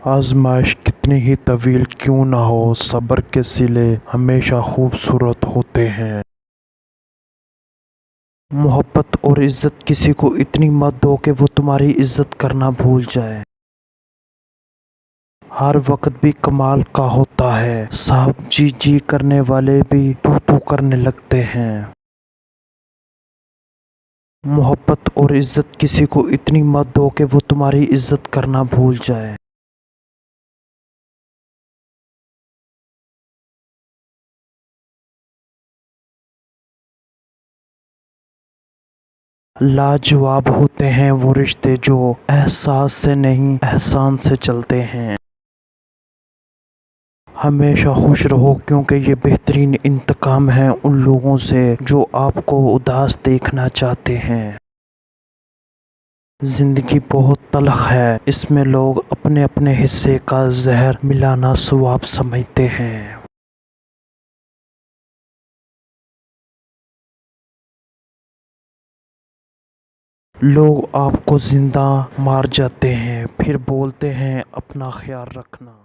آزمائش کتنی ہی طویل کیوں نہ ہو، صبر کے صلے ہمیشہ خوبصورت ہوتے ہیں۔ محبت اور عزت کسی کو اتنی مت دو کہ وہ تمہاری عزت کرنا بھول جائے۔ ہر وقت بھی کمال کا ہوتا ہے، صاحب جی جی کرنے والے بھی تو تو کرنے لگتے ہیں۔ محبت اور عزت کسی کو اتنی مت دو کہ وہ تمہاری عزت کرنا بھول جائے۔ لاجواب ہوتے ہیں وہ رشتے جو احساس سے نہیں احسان سے چلتے ہیں۔ ہمیشہ خوش رہو کیونکہ یہ بہترین انتقام ہے ان لوگوں سے جو آپ کو اداس دیکھنا چاہتے ہیں۔ زندگی بہت تلخ ہے، اس میں لوگ اپنے اپنے حصے کا زہر ملانا ثواب سمجھتے ہیں۔ لوگ آپ کو زندہ مار جاتے ہیں، پھر بولتے ہیں اپنا خیال رکھنا۔